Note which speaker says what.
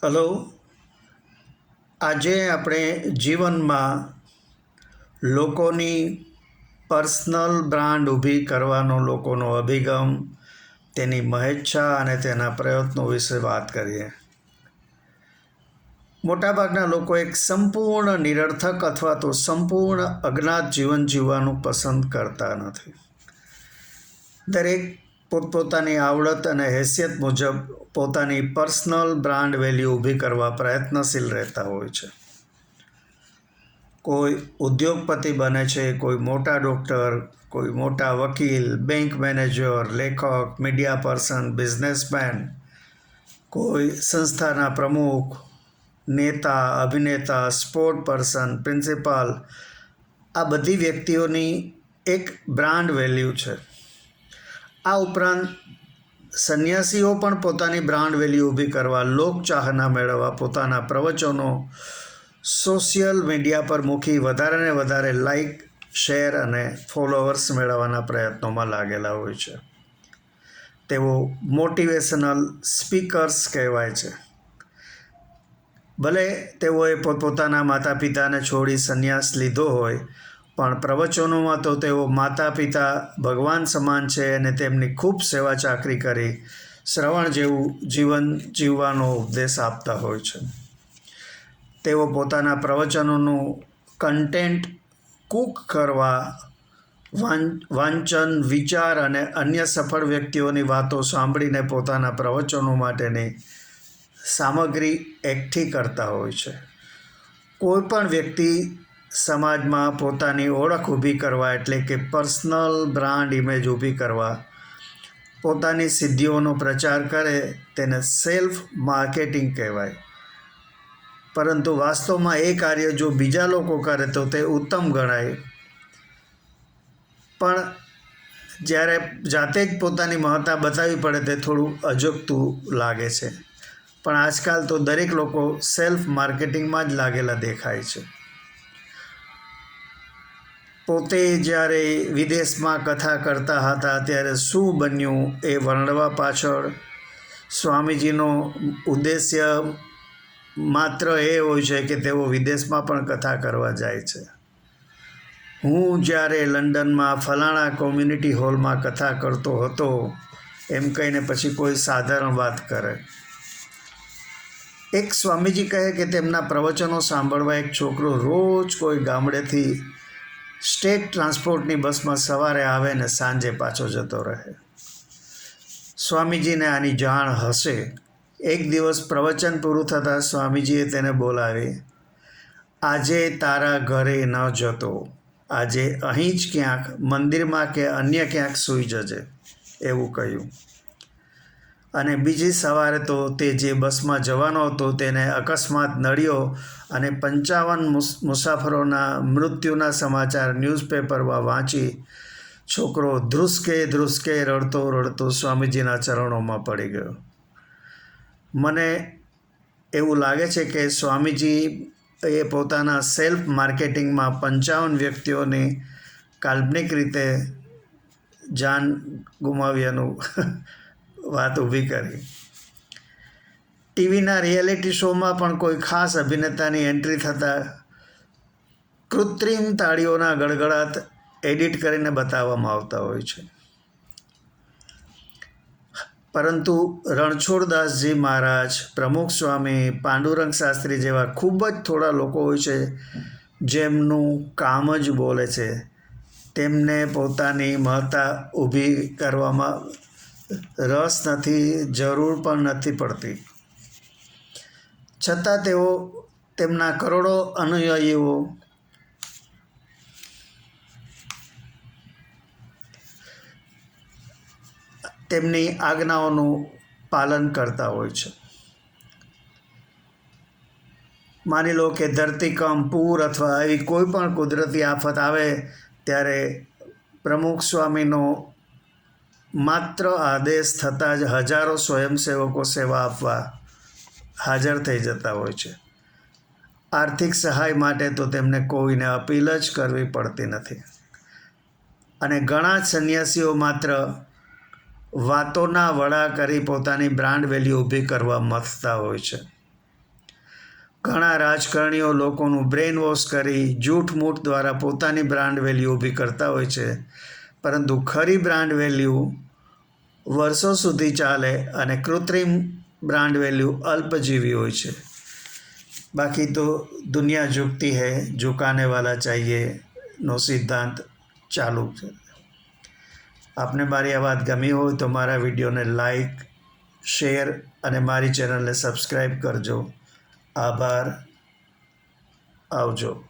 Speaker 1: Hello. આજે આપણે જીવનમાં લોકોની પર્સનલ બ્રાન્ડ ઊભી કરવાનો લોકોનો અભિગમ, તેની મહેચ્છા અને તેના પ્રયત્નો વિશે વાત કરીએ. મોટાભાગના લોકો એક સંપૂર્ણ નિરર્થક અથવા તો સંપૂર્ણ અજ્ઞાત જીવન જીવવાનું પસંદ કરતા નથી. દરેક પોતપોતાની આવડત અને હેસિયત મુજબ પોતાની પર્સનલ બ્રાન્ડ વેલ્યુ ઊભી કરવા પ્રયત્નશીલ રહેતા હોય છે. કોઈ ઉદ્યોગપતિ બને છે, કોઈ મોટા ડૉક્ટર, કોઈ મોટા વકીલ, બેંક મેનેજર, લેખક, મીડિયા પર્સન, બિઝનેસમેન, કોઈ સંસ્થાના પ્રમુખ, નેતા, અભિનેતા, સ્પોર્ટ પર્સન, પ્રિન્સિપાલ. આ બધી વ્યક્તિઓની એક બ્રાન્ડ વેલ્યુ છે. આ ઉપરાંત સંન્યાસીઓ પણ પોતાની બ્રાન્ડ વેલ્યુ ઊભી કરવા, લોકચાહના મેળવવા પોતાના પ્રવચનો સોશિયલ મીડિયા પર મૂકી વધારે ને વધારે લાઇક, શેર અને ફોલોવર્સ મેળવવાના પ્રયત્નોમાં લાગેલા હોય છે. તેઓ મોટિવેશનલ સ્પીકર્સ કહેવાય છે. ભલે તેઓએ પોતપોતાના માતા પિતાને છોડી સંન્યાસ લીધો હોય, પણ પ્રવચનોમાં તો તેઓ માતા પિતા ભગવાન સમાન છે અને તેમની ખૂબ સેવા ચાકરી કરી શ્રવણ જેવું જીવન જીવવાનો ઉપદેશ આપતા હોય છે. તેઓ પોતાના પ્રવચનોનું કન્ટેન્ટ કૂક કરવા, વાંચન, વિચાર અને અન્ય સફળ વ્યક્તિઓની વાતો સાંભળીને પોતાના પ્રવચનો માટેની સામગ્રી એકઠી કરતા હોય છે. કોઈ પણ વ્યક્તિ સમાજમાં પોતાની ઓળખ ઊભી કરવા એટલે કે પર્સનલ બ્રાન્ડ ઇમેજ ઊભી કરવા, પોતાની સિદ્ધિઓનો પ્રચાર કરે તેને સેલ્ફ માર્કેટિંગ કહેવાય. પરંતુ વાસ્તવમાં એ કાર્ય જો બીજા લોકો કરે તો તે ઉત્તમ ગણાય. પણ જ્યારે જાતે જ પોતાની મહત્તા બતાવવી પડે તે થોડું અજુગતું લાગે છે. પણ આજકાલ તો દરેક લોકો સેલ્ફ માર્કેટિંગમાં જ લાગેલા દેખાય છે. પોતે જ્યારે વિદેશમાં કથા કરતા હતા ત્યારે શું બન્યું એ વર્ણવવા પાછળ સ્વામીજીનો ઉદ્દેશ્ય માત્ર એ હોય છે કે તેઓ વિદેશમાં પણ કથા કરવા જાય છે. હું જ્યારે લંડનમાં ફલાણા કોમ્યુનિટી હોલમાં કથા કરતો હતો એમ કહીને પછી કોઈ સાધારણ વાત કરે. એક સ્વામીજી કહે કે તેમના પ્રવચનો સાંભળવા એક છોકરો રોજ કોઈ ગામડેથી સ્ટેટ ટ્રાન્સપોર્ટની બસમાં સવારે આવે ને સાંજે પાછો જતો રહે. સ્વામીજીને આની જાણ હશે. એક દિવસ પ્રવચન પૂરું થતાં સ્વામીજીએ તેને બોલાવી, આજે તારા ઘરે ન જતો, આજે અહીં જ ક્યાંક મંદિરમાં કે અન્ય ક્યાંક સૂઈ જજે એવું કહ્યું. અને બીજી સવારે તો તે જે બસમાં જવાનો હતો તેને અકસ્માત નડ્યો અને 55 મુસાફરોના મૃત્યુના સમાચાર ન્યૂઝપેપરમાં વાંચી છોકરો ધ્રુસકે ધ્રુસકે રડતો રડતો સ્વામીજીના ચરણોમાં પડી ગયો. મને એવું લાગે છે કે સ્વામીજી એ પોતાના સેલ્ફ માર્કેટિંગમાં 55 વ્યક્તિઓની કાલ્પનિક રીતે જાન ગુમાવ્યાનું વાત ઊભી કરી. ટીવીના રિયાલિટી શોમાં પણ કોઈ ખાસ અભિનેતાની એન્ટ્રી થતાં કૃત્રિમ તાળીઓના ગડગડાટ એડિટ કરીને બતાવવામાં આવતા હોય છે. પરંતુ રણછોડદાસજી મહારાજ, પ્રમુખ સ્વામી, પાંડુરંગ શાસ્ત્રી જેવા ખૂબ જ થોડા લોકો હોય છે જેમનું કામ જ બોલે છે. તેમને પોતાની મહત્તા ઊભી કરવામાં રસ નથી, જરૂર પણ નથી પડતી. છતાં તેઓ તેમના કરોડો અનુયાયીઓ તેમની આજ્ઞાઓનું પાલન કરતા હોય છે. માની લો કે ધરતીકંપ, પૂર અથવા એવી કોઈ પણ કુદરતી આફત આવે ત્યારે પ્રમુખ સ્વામીનો માત્ર આદેશ થતાં જ હજારો સ્વયંસેવકો સેવા આપવા હાજર થઈ જતા હોય છે. આર્થિક સહાય માટે તો તેમને કોઈને અપીલ જ કરવી પડતી નથી. અને ઘણા જ સંન્યાસીઓ માત્ર વાતોના વડા કરી પોતાની બ્રાન્ડ વેલ્યુ ઊભી કરવા મથતા હોય છે. ઘણા રાજકારણીઓ લોકોનું બ્રેન વોશ કરી જૂઠ-મૂઠ દ્વારા પોતાની બ્રાન્ડ વેલ્યુ ઊભી કરતા હોય છે, પરંતુ ખરી બ્રાન્ડ વેલ્યુ વર્ષો સુધી ચાલે અને કૃત્રિમ બ્રાન્ડ વેલ્યુ અલ્પજીવી હોય છે. બાકી તો દુનિયા ઝુકતી હૈ, ઝુકાને વાલા ચાહીએ નો સિદ્ધાંત ચાલુ છે. આપને મારી આ વાત ગમી હોય તો મારા વિડીયોને લાઈક, શેર અને મારી ચેનલને સબસ્ક્રાઈબ કરજો. આભાર. આવજો.